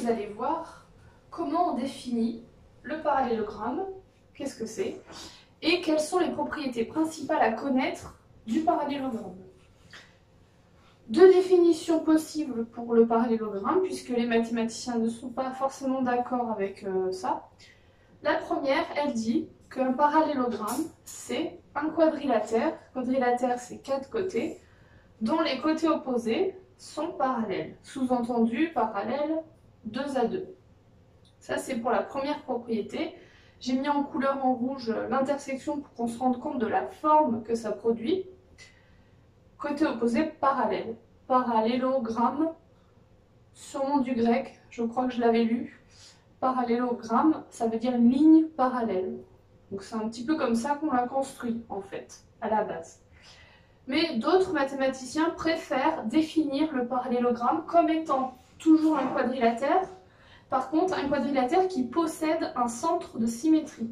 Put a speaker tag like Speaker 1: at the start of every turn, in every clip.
Speaker 1: allez voir comment on définit le parallélogramme, qu'est-ce que c'est, et quelles sont les propriétés principales à connaître du parallélogramme. Deux définitions possibles pour le parallélogramme, puisque les mathématiciens ne sont pas forcément d'accord avec ça. La première, elle dit qu'un parallélogramme, c'est un quadrilatère. Quadrilatère, c'est 4 côtés, dont les côtés opposés sont parallèles. Sous-entendu, parallèles 2 à 2. Ça, c'est pour la première propriété. J'ai mis en couleur en rouge l'intersection pour qu'on se rende compte de la forme que ça produit. Côté opposé, parallèle. Parallélogramme, sûrement du grec, je crois que je l'avais lu. Parallélogramme, ça veut dire ligne parallèle. Donc c'est un petit peu comme ça qu'on l'a construit, en fait, à la base. Mais d'autres mathématiciens préfèrent définir le parallélogramme comme étant toujours un quadrilatère. Par contre, un quadrilatère qui possède un centre de symétrie.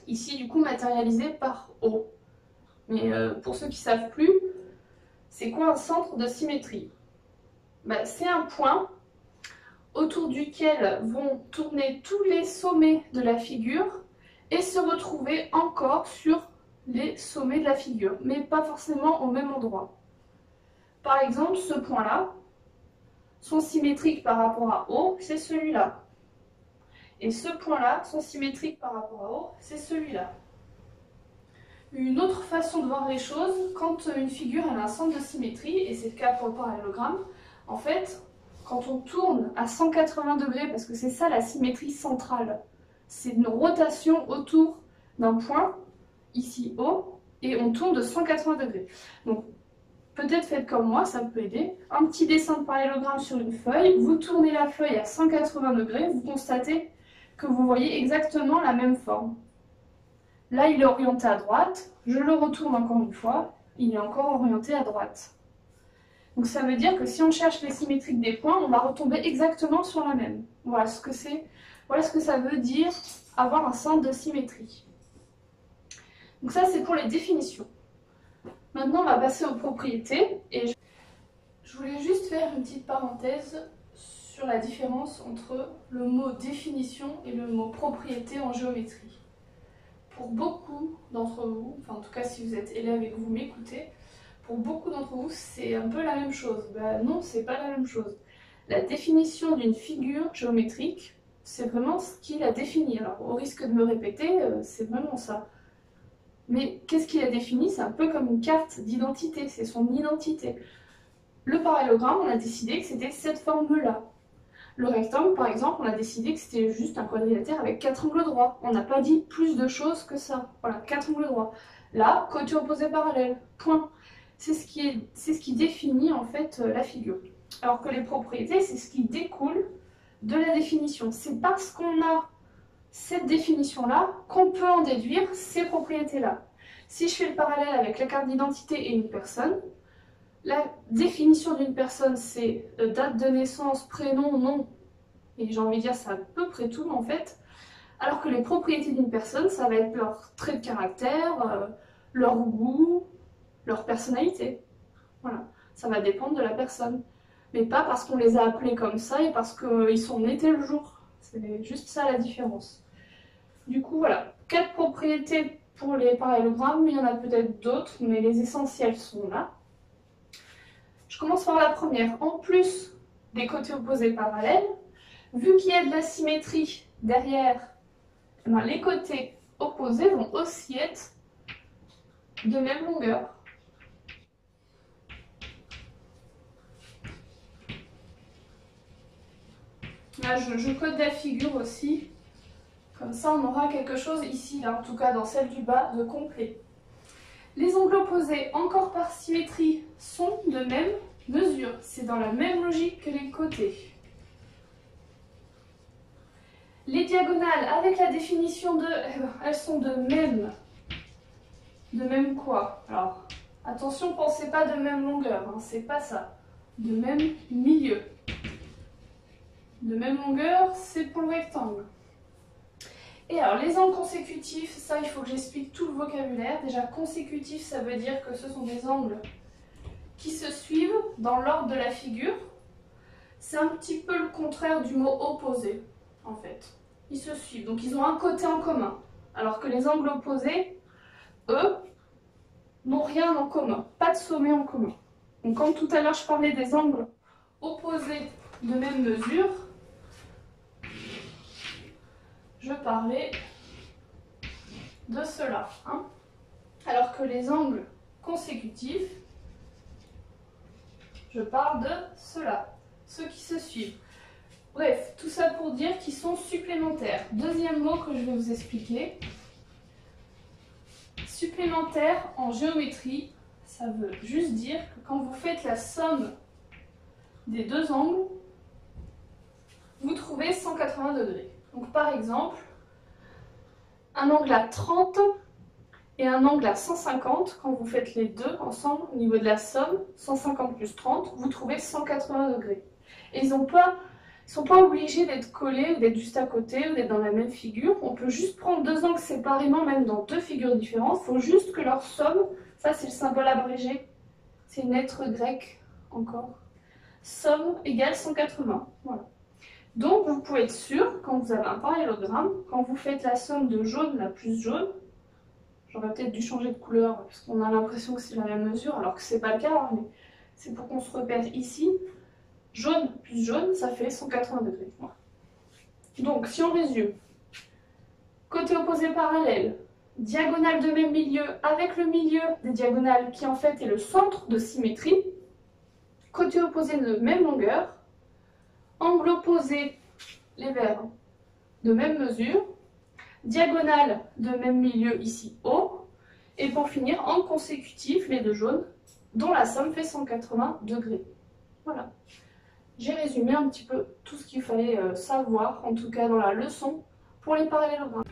Speaker 1: Ici, du coup, matérialisé par O. Mais pour ceux qui ne savent plus, c'est quoi un centre de symétrie? C'est un point autour duquel vont tourner tous les sommets de la figure et se retrouver encore sur les sommets de la figure, mais pas forcément au même endroit. Par exemple, ce point-là, son symétrique par rapport à O, c'est celui-là. Et ce point-là, son symétrique par rapport à O, c'est celui-là. Une autre façon de voir les choses, quand une figure a un centre de symétrie, et c'est le cas pour le parallélogramme, en fait, quand on tourne à 180 degrés, parce que c'est ça la symétrie centrale, c'est une rotation autour d'un point, ici O, et on tourne de 180 degrés. Donc, peut-être faites comme moi, ça peut aider. Un petit dessin de parallélogramme sur une feuille, vous tournez la feuille à 180 degrés, vous constatez que vous voyez exactement la même forme. Là, il est orienté à droite, je le retourne encore une fois, il est encore orienté à droite. Donc ça veut dire que si on cherche les symétriques des points, on va retomber exactement sur la même. Voilà ce que ça veut dire avoir un centre de symétrie. Donc ça, c'est pour les définitions. Maintenant, on va passer aux propriétés. Et je voulais juste faire une petite parenthèse sur la différence entre le mot définition et le mot propriété en géométrie. Pour beaucoup d'entre vous, enfin en tout cas si vous êtes élève et que vous m'écoutez, pour beaucoup d'entre vous, c'est un peu la même chose. Non, c'est pas la même chose. La définition d'une figure géométrique, c'est vraiment ce qui la définit. Alors, au risque de me répéter, c'est vraiment ça. Mais qu'est-ce qui la définit? C'est un peu comme une carte d'identité, c'est son identité. Le parallélogramme, on a décidé que c'était cette forme-là. Le rectangle, par exemple, on a décidé que c'était juste un quadrilatère avec 4 angles droits. On n'a pas dit plus de choses que ça. Voilà, 4 angles droits. Là, côté opposé parallèle, point. C'est ce qui définit en fait la figure. Alors que les propriétés, c'est ce qui découle de la définition. C'est parce qu'on a cette définition-là qu'on peut en déduire ces propriétés-là. Si je fais le parallèle avec la carte d'identité et une personne, la définition d'une personne, c'est date de naissance, prénom, nom, et j'ai envie de dire c'est à peu près tout en fait. Alors que les propriétés d'une personne, ça va être leur trait de caractère, leur goût, leur personnalité. Voilà, ça va dépendre de la personne. Mais pas parce qu'on les a appelés comme ça et parce qu'ils sont nés tel jour. C'est juste ça la différence. Du coup, voilà, 4 propriétés pour les parallélogrammes, il y en a peut-être d'autres, mais les essentiels sont là. Je commence par la première. En plus des côtés opposés parallèles, vu qu'il y a de la symétrie derrière, les côtés opposés vont aussi être de même longueur. Là, je code la figure aussi. Comme ça, on aura quelque chose ici, là, en tout cas dans celle du bas, de complet. Les angles opposés, encore par symétrie, sont de même mesure. C'est dans la même logique que les côtés. Les diagonales, avec la définition de... elles sont de même. De même quoi? Alors, attention, pensez pas de même longueur, hein, c'est pas ça. De même milieu. De même longueur, c'est pour le rectangle. Et alors, les angles consécutifs, ça, il faut que j'explique tout le vocabulaire. Déjà, consécutif, ça veut dire que ce sont des angles qui se suivent dans l'ordre de la figure. C'est un petit peu le contraire du mot opposé, en fait. Ils se suivent, donc ils ont un côté en commun. Alors que les angles opposés, eux, n'ont rien en commun, pas de sommet en commun. Donc comme tout à l'heure je parlais des angles opposés de même mesure, je parlais de cela. Hein. Alors que les angles consécutifs, je parle de cela, ceux qui se suivent. Bref, tout ça pour dire qu'ils sont supplémentaires. Deuxième mot que je vais vous expliquer. Supplémentaire en géométrie, ça veut juste dire que quand vous faites la somme des deux angles, vous trouvez 180 degrés. Donc par exemple, un angle à 30 et un angle à 150, quand vous faites les deux ensemble, au niveau de la somme, 150 plus 30, vous trouvez 180 degrés. Et ils ne sont pas obligés d'être collés, ou d'être juste à côté, ou d'être dans la même figure. On peut juste prendre deux angles séparément, même dans deux figures différentes. Il faut juste que leur somme, ça c'est le symbole abrégé, c'est une lettre grecque encore. Somme égale 180. Voilà. Donc vous pouvez être sûr, quand vous avez un parallélogramme, quand vous faites la somme de jaune, la plus jaune, j'aurais peut-être dû changer de couleur parce qu'on a l'impression que c'est la même mesure, alors que c'est pas le cas, hein, mais c'est pour qu'on se repère ici. Jaune plus jaune, ça fait 180 degrés. Voilà. Donc si on résume, côté opposé parallèle, diagonale de même milieu avec le milieu des diagonales qui en fait est le centre de symétrie, côté opposé de même longueur, angle opposé, les verts, de même mesure, diagonale de même milieu ici haut, et pour finir, angle consécutif, les deux jaunes, dont la somme fait 180 degrés. Voilà. J'ai résumé un petit peu tout ce qu'il fallait savoir, en tout cas dans la leçon, pour les parallélogrammes.